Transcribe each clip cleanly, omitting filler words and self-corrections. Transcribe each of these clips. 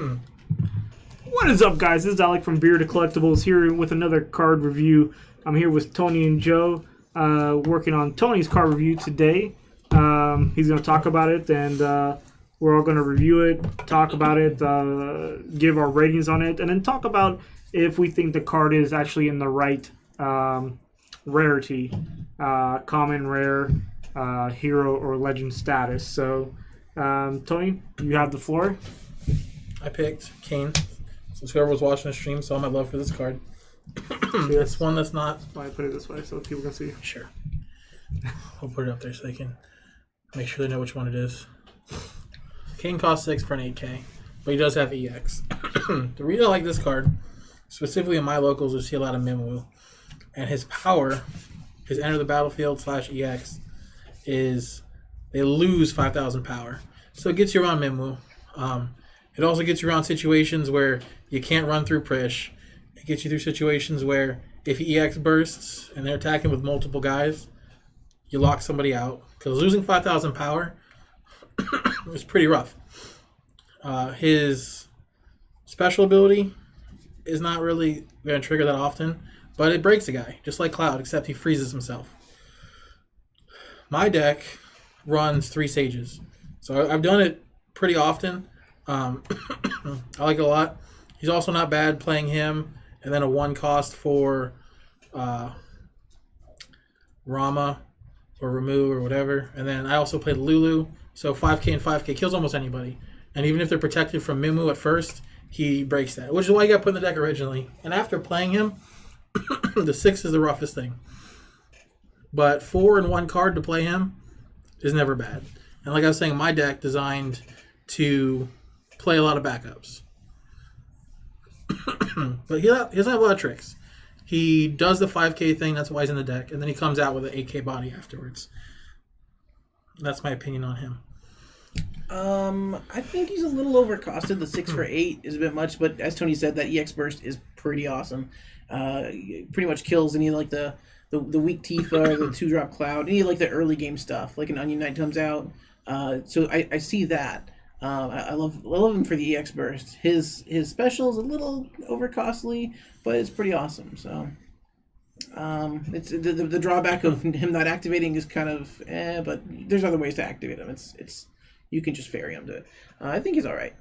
What is up, guys? This is Alec from Beer to Collectibles here with another card review. I'm here with Tony and Joe, working on Tony's card review today. He's going to talk about it, and we're all going to review it, talk about it, give our ratings on it, and then talk about if we think the card is actually in the right rarity, common, rare, hero, or legend status. So, Tony, you have the floor. I picked Kain, since whoever was watching the stream saw my love for this card. It's one that's not... Why I put it this way so people can see. Sure. I'll put it up there so they can make sure they know which one it is. Kain costs 6 for an 8K, but he does have EX. The reason I like this card, specifically in my locals, we see a lot of Minwoo. And his power, his enter the battlefield / EX, is they lose 5,000 power. So it gets you around Minwoo. It also gets you around situations where you can't run through Prish. It gets you through situations where if EX bursts and they're attacking with multiple guys, you lock somebody out. Because losing 5,000 power is pretty rough. His special ability is not really going to trigger that often, but it breaks a guy, just like Cloud, except he freezes himself. My deck runs 3 Sages. So I've done it pretty often. I like it a lot. He's also not bad playing him, and then a 1 cost for Rama or Ramu or whatever. And then I also played Lulu, so 5k and 5k kills almost anybody. And even if they're protected from Mimu at first, he breaks that, which is why he got put in the deck originally. And after playing him, the 6 is the roughest thing. But 4 and 1 card to play him is never bad. And like I was saying, my deck designed to play a lot of backups. But he doesn't have a lot of tricks. He does the 5k thing, that's why he's in the deck, and then he comes out with an 8k body afterwards. That's my opinion on him. I think he's a little overcosted. The 6 for 8 is a bit much, but as Tony said, that EX burst is pretty awesome. Pretty much kills any like the weak Tifa or the 2-drop Cloud, any like the early game stuff, like an Onion Knight comes out. So I see that. I love him for the EX burst. His special is a little overcostly, but it's pretty awesome. So it's the drawback of him not activating is kind of but there's other ways to activate him. It's you can just fairy him to it. I think he's all right.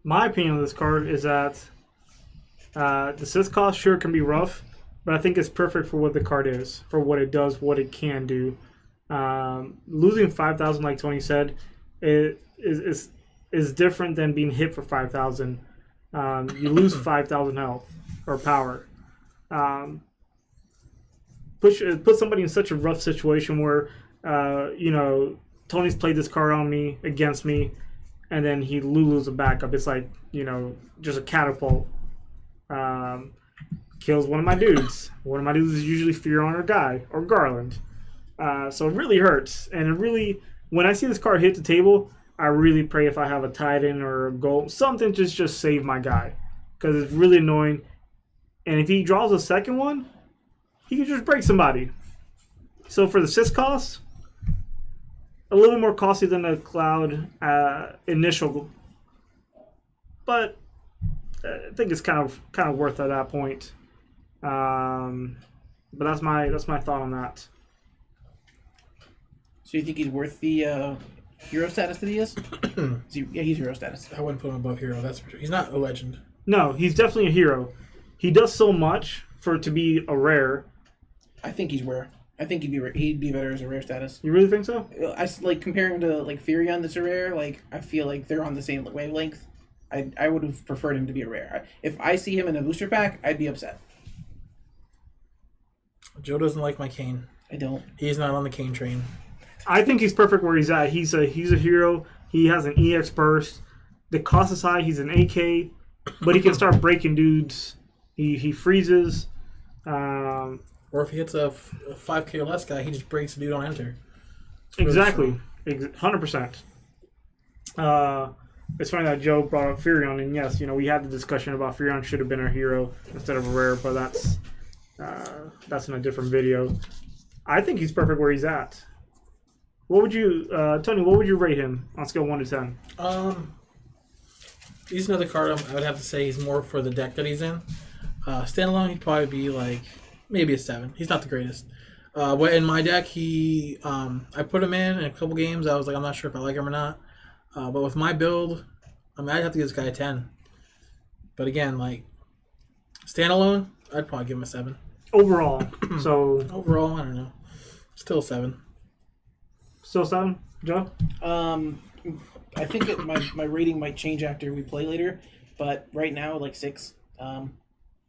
My opinion on this card is that the sys cost sure can be rough, but I think it's perfect for what the card is, for what it does, what it can do. Losing 5,000, like Tony said, it is different than being hit for 5,000. You lose 5,000 health or power. Put somebody in such a rough situation where Tony's played this card on me, against me, and then he Lulu's a backup. It's like, just a catapult. Kills one of my dudes. One of my dudes is usually Furion or Guy or Garland. So it really hurts. And it really, when I see this card hit the table, I really pray if I have a Titan or a Gold, something just save my guy. Because it's really annoying. And if he draws a second one, he can just break somebody. So for the sys cost, a little bit more costly than the Cloud initial. But I think it's kind of worth at that point. But that's my thought on that. So you think he's worth the hero status that he is? Yeah, he's hero status. I wouldn't put him above hero, that's for sure. He's not a legend. No, he's definitely a hero. He does so much for it to be a rare. I think he's rare. I think he'd be better as a rare status. You really think so? I like comparing to like Furion that's a rare. Like I feel like they're on the same wavelength. I would have preferred him to be a rare. If I see him in a booster pack, I'd be upset. Joe doesn't like my Kain. I don't. He's not on the Kain train. I think he's perfect where he's at. He's a hero. He has an EX burst. The cost is high. He's an AK, but he can start breaking dudes. He freezes. Or if he hits a 5k or less guy, he just breaks a dude on enter. Exactly. 100%. It's funny that Joe brought up Furion, and yes, we had the discussion about Furion should have been a hero instead of a rare, but that's in a different video. I think he's perfect where he's at. What would you, Tony? What would you rate him on scale 1 to 10? He's another card I would have to say he's more for the deck that he's in. Standalone, he'd probably be like maybe a 7. He's not the greatest. But in my deck, I put him in a couple games. I was like, I'm not sure if I like him or not. But with my build, I'd have to give this guy a 10. But again, like standalone, I'd probably give him a 7. Overall, so Overall, I don't know. Still 7. still 7, Joe? I think my rating might change after we play later, but right now, like 6.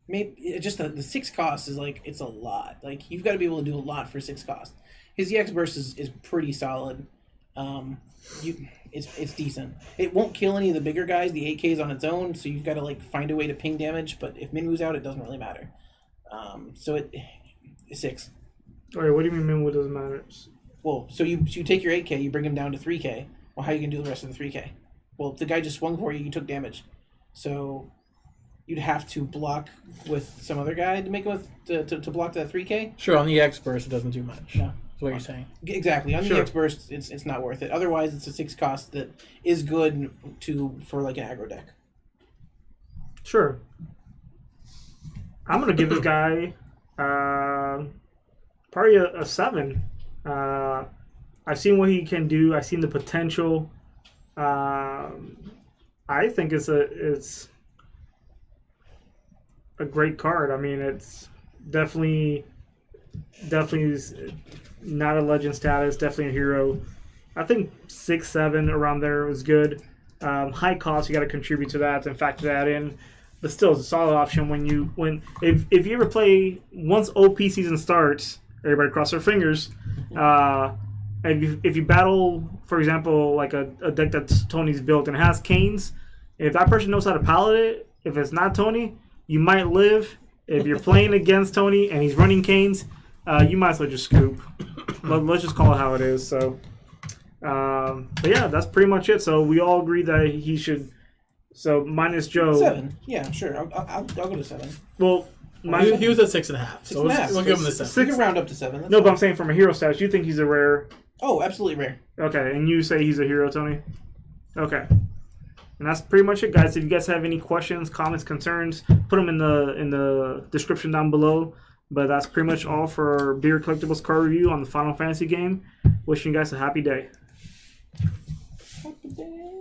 Maybe just the 6 cost is like, it's a lot. Like, you've got to be able to do a lot for 6 cost. His EX burst is pretty solid. It's decent. It won't kill any of the bigger guys. The 8K is on its own, so you've got to like find a way to ping damage. But if Minwu's out, it doesn't really matter. So it's 6. Wait, what do you mean Minwu doesn't matter? Well, so you take your 8K, you bring him down to 3K. Well, how are you gonna do the rest of the 3K? Well, if the guy just swung for you, you took damage. So you'd have to block with some other guy to make it to block that 3K. Sure, on the EX burst, it doesn't do much. No. That's what you're saying. Exactly. On Sure. the X burst, it's not worth it. Otherwise, it's a 6 cost that is good for like an aggro deck. Sure. I'm gonna give this guy probably a 7. I've seen what he can do. I've seen the potential. I think it's a great card. I mean, it's definitely is not a legend status. Definitely a hero. I think 6, 7 around there was good. High cost, you got to contribute to that and factor that in. But still, it's a solid option if you ever play once OP season starts. Everybody cross their fingers. If you battle, for example, like a deck that Tony's built and has Kains, if that person knows how to palette it, if it's not Tony, you might live. If you're playing against Tony and he's running Kains, you might as well just scoop. Let's just call it how it is. So, but yeah, that's pretty much it. So we all agree that he should. So minus Joe. 7. Yeah, sure. I'll go to 7. Well, He was at 6.5. So 6.5. we'll give him the 7. We can round up to 7. That's no, but fine. I'm saying from a hero status, you think he's a rare. Oh, absolutely rare. Okay, and you say he's a hero, Tony? Okay. And that's pretty much it, guys. If you guys have any questions, comments, concerns, put them in the description down below. But that's pretty much all for Beer Collectibles card review on the Final Fantasy game. Wishing you guys a happy day. Happy day.